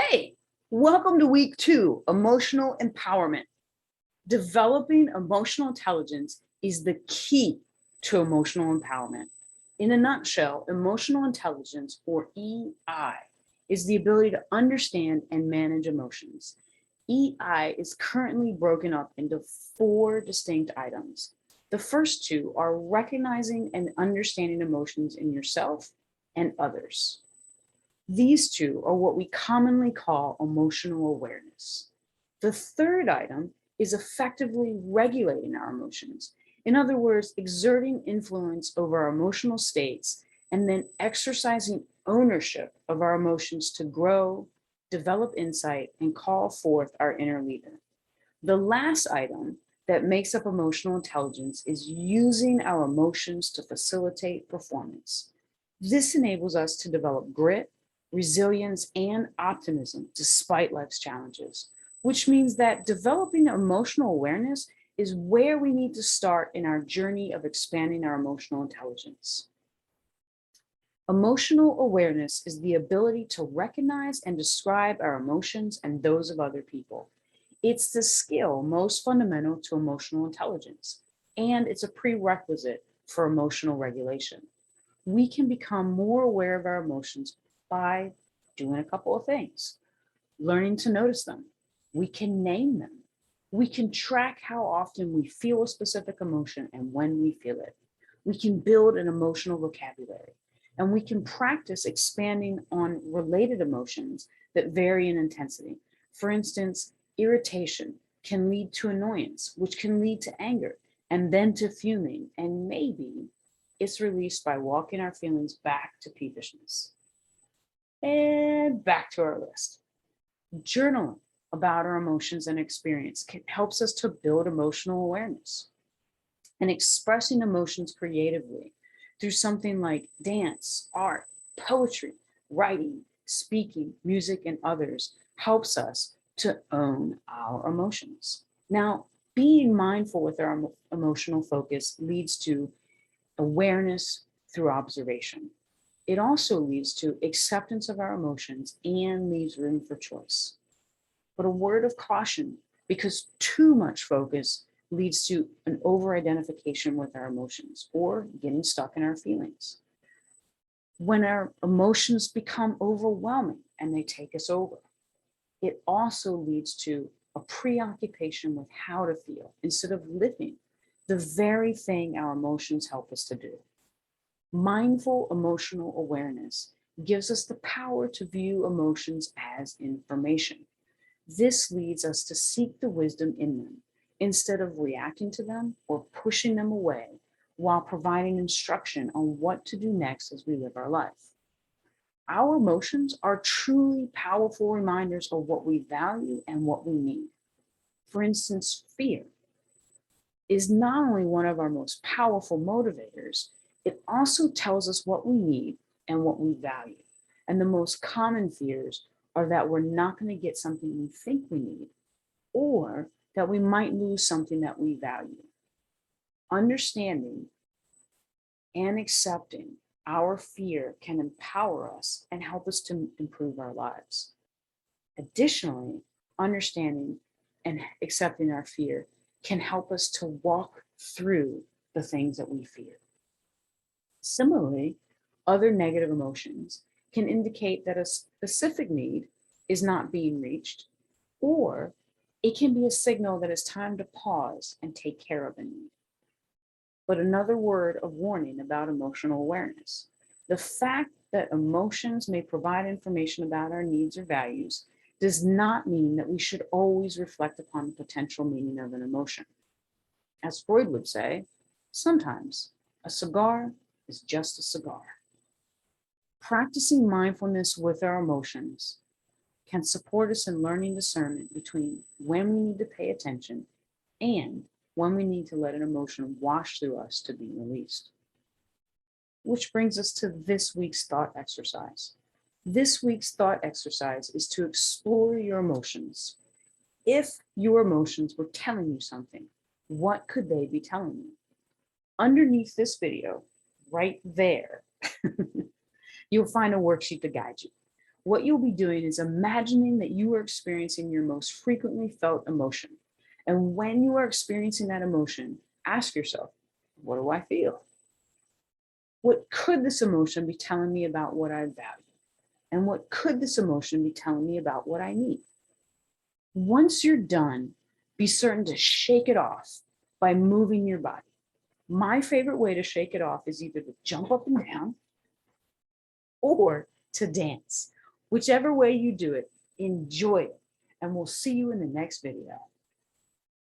Hey, welcome to week 2, emotional empowerment. Developing emotional intelligence is the key to emotional empowerment. In a nutshell, emotional intelligence, or EI, is the ability to understand and manage emotions. EI is currently broken up into 4 distinct items. The first 2 are recognizing and understanding emotions in yourself and others. These 2 are what we commonly call emotional awareness. The third item is effectively regulating our emotions. In other words, exerting influence over our emotional states and then exercising ownership of our emotions to grow, develop insight, and call forth our inner leader. The last item that makes up emotional intelligence is using our emotions to facilitate performance. This enables us to develop grit, resilience, and optimism despite life's challenges, which means that developing emotional awareness is where we need to start in our journey of expanding our emotional intelligence. Emotional awareness is the ability to recognize and describe our emotions and those of other people. It's the skill most fundamental to emotional intelligence, and it's a prerequisite for emotional regulation. We can become more aware of our emotions by doing a couple of things. Learning to notice them. We can name them. We can track how often we feel a specific emotion and when we feel it. We can build an emotional vocabulary, and we can practice expanding on related emotions that vary in intensity. For instance, irritation can lead to annoyance, which can lead to anger, and then to fuming, and maybe it's released by walking our feelings back to peevishness. And back to our list. Journaling about our emotions and experience helps us to build emotional awareness. And expressing emotions creatively through something like dance, art, poetry, writing, speaking, music, and others helps us to own our emotions. Now, being mindful with our emotional focus leads to awareness through observation. It also leads to acceptance of our emotions and leaves room for choice. But a word of caution, because too much focus leads to an over-identification with our emotions or getting stuck in our feelings. When our emotions become overwhelming and they take us over, it also leads to a preoccupation with how to feel instead of living the very thing our emotions help us to do. Mindful emotional awareness gives us the power to view emotions as information. This leads us to seek the wisdom in them instead of reacting to them or pushing them away, while providing instruction on what to do next as we live our life. Our emotions are truly powerful reminders of what we value and what we need. For instance, fear is not only one of our most powerful motivators, it also tells us what we need and what we value. And the most common fears are that we're not going to get something we think we need, or that we might lose something that we value. Understanding and accepting our fear can empower us and help us to improve our lives. Additionally, understanding and accepting our fear can help us to walk through the things that we fear. Similarly, other negative emotions can indicate that a specific need is not being reached, or it can be a signal that it's time to pause and take care of a need. But another word of warning about emotional awareness: the fact that emotions may provide information about our needs or values does not mean that we should always reflect upon the potential meaning of an emotion. As Freud would say, sometimes a cigar is just a cigar. Practicing mindfulness with our emotions can support us in learning discernment between when we need to pay attention and when we need to let an emotion wash through us to be released. Which brings us to this week's thought exercise. This week's thought exercise is to explore your emotions. If your emotions were telling you something, what could they be telling you? Underneath this video, right there, you'll find a worksheet to guide you. What you'll be doing is imagining that you are experiencing your most frequently felt emotion. And when you are experiencing that emotion, ask yourself, what do I feel? What could this emotion be telling me about what I value? And what could this emotion be telling me about what I need? Once you're done, be certain to shake it off by moving your body. My favorite way to shake it off is either to jump up and down or to dance. Whichever way you do it, enjoy it. And we'll see you in the next video.